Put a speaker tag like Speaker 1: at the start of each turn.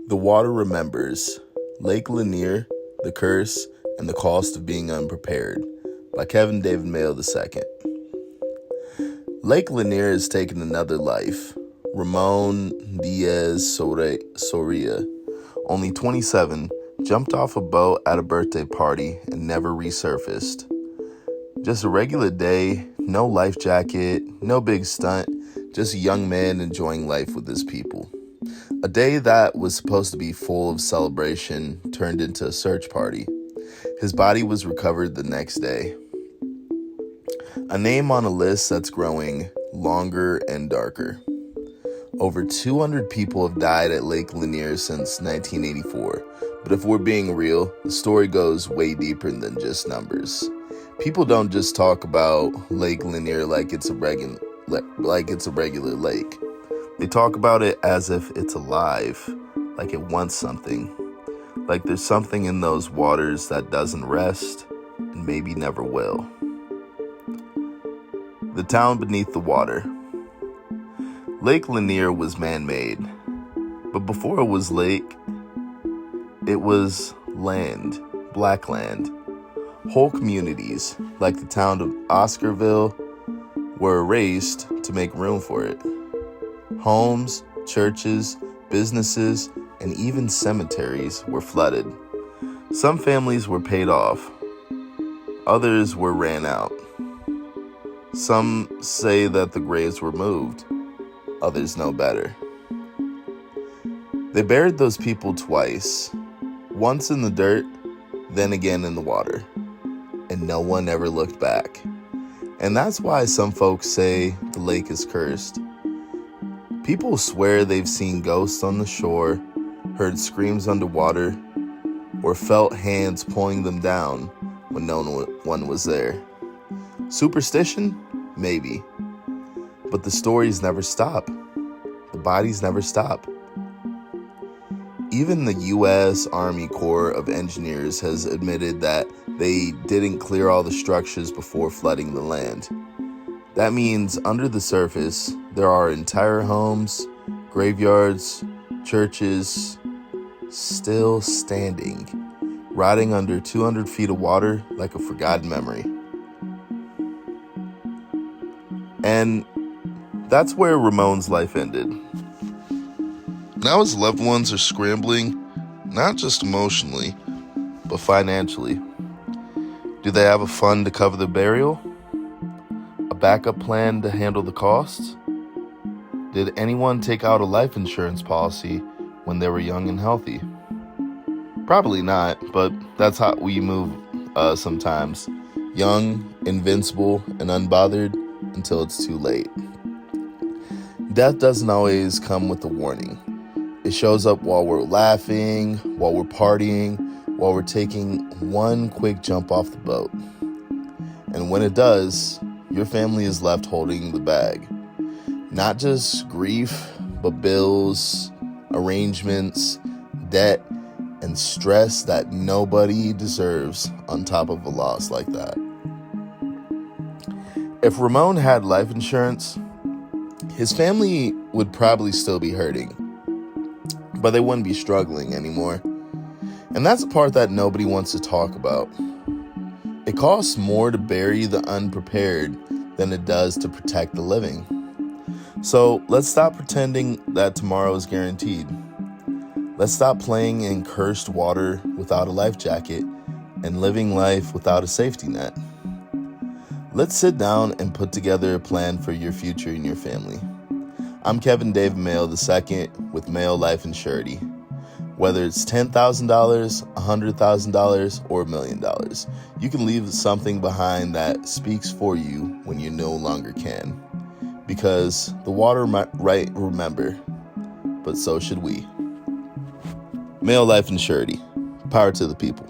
Speaker 1: The Water Remembers, Lake Lanier, The Curse, and the Cost of Being Unprepared by Kevin David Mayo II. Lake Lanier has taken another life. Ramon Diaz Soria, only 27, jumped off a boat at a birthday party and never resurfaced. Just a regular day, no life jacket, no big stunt, just a young man enjoying life with his people. A day that was supposed to be full of celebration turned into a search party. His body was recovered the next day. A name on a list that's growing longer and darker. Over 200 people have died at Lake Lanier since 1984, but if we're being real, the story goes way deeper than just numbers. People don't just talk about Lake Lanier like it's a regular lake. They talk about it as if it's alive, like it wants something, like there's something in those waters that doesn't rest and maybe never will. The town beneath the water. Lake Lanier was man-made, but before it was lake, it was land, black land. Whole communities, like the town of Oscarville, were erased to make room for it. Homes, churches, businesses, and even cemeteries were flooded. Some families were paid off. Others were ran out. Some say that the graves were moved. Others know better. They buried those people twice, once in the dirt, then again in the water, and no one ever looked back. And that's why some folks say the lake is cursed. People swear they've seen ghosts on the shore, heard screams underwater, or felt hands pulling them down when no one was there. Superstition? Maybe. But the stories never stop. The bodies never stop. Even the U.S. Army Corps of Engineers has admitted that they didn't clear all the structures before flooding the land. That means under the surface, there are entire homes, graveyards, churches, still standing, rotting under 200 feet of water like a forgotten memory. And that's where Ramon's life ended. Now his loved ones are scrambling, not just emotionally, but financially. Do they have a fund to cover the burial? A backup plan to handle the costs? Did anyone take out a life insurance policy when they were young and healthy? Probably not, but that's how we move sometimes. Young, invincible, and unbothered until it's too late. Death doesn't always come with a warning. It shows up while we're laughing, while we're partying, while we're taking one quick jump off the boat. And when it does, your family is left holding the bag. Not just grief, but bills, arrangements, debt, and stress that nobody deserves on top of a loss like that. If Ramon had life insurance, his family would probably still be hurting, but they wouldn't be struggling anymore. And that's the part that nobody wants to talk about. It costs more to bury the unprepared than it does to protect the living. So let's stop pretending that tomorrow is guaranteed. Let's stop playing in cursed water without a life jacket and living life without a safety net. Let's sit down and put together a plan for your future and your family. I'm Kevin David Mayo II with Mayo Life and Surety. Whether it's $10,000, $100,000, or $1 million, you can leave something behind that speaks for you when you no longer can. Because the water might remember, but so should we. Mayo Life and Surety. Power to the people.